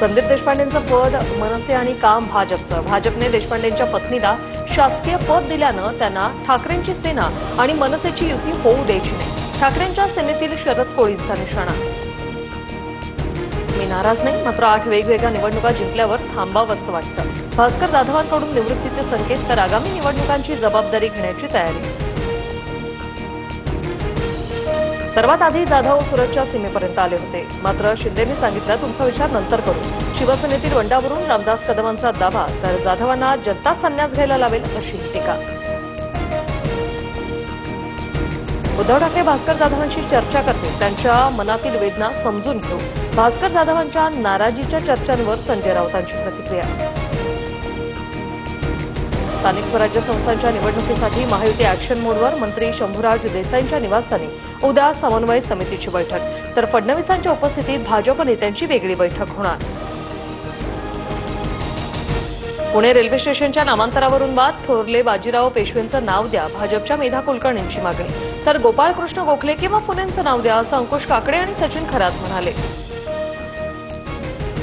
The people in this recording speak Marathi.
संदीप देशपांडेंचं पद मनसे आणि काम भाजपचं. भाजपने देशपांडेंच्या पत्नीला शासकीय पद दिल्यानं त्यांना ठाकरेंची सेना आणि मनसेची युती होऊ द्यायची नाही. ठाकरेंच्या सेनेतील शरद कोळींचा निशाणा. मी नाराज नाही, मात्र 8 वेगवेगळ्या निवडणुका जिंकल्यावर थांबावंसं वाटतं. भास्कर जाधवांकडून निवृत्तीचे संकेत, तर आगामी निवडणुकांची जबाबदारी घेण्याची तयारी. सर्वात आधी जाधव सुरतच्या सीमेपर्यंत आले होते, मात्र शिंदेंनी सांगितलं तुमचा विचार नंतर करू. शिवसेनेतील वंडावरून रामदास कदमांचा दावा, तर जाधवांना जनता संन्यास घ्यायला लावेल अशी टीका. उद्धव ठाकरे भास्कर जाधवांशी चर्चा करतील, त्यांच्या मनातील वेदना समजून घेऊ. भास्कर जाधवांच्या नाराजीच्या चर्चांवर संजय राऊतांची प्रतिक्रिया. स्थानिक स्वराज्य संस्थांच्या निवडणुकीसाठी महायुती ॲक्शन मोडवर. मंत्री शंभूराज देसाईंच्या निवासस्थानी उद्या समन्वय समितीची बैठक, तर फडणवीसांच्या उपस्थितीत भाजप नेत्यांची वेगळी बैठक होणार. पुणे रेल्वे स्टेशनच्या नामांतरावरून वाद. थोरले बाजीराव पेशवेंचं नाव द्या, भाजपच्या मेधा कुलकर्णींची मागणी. तर गोपाळकृष्ण गोखले किंवा फुलेंचं नाव द्या, असं अंकुश काकडे आणि सचिन खरात म्हणाले.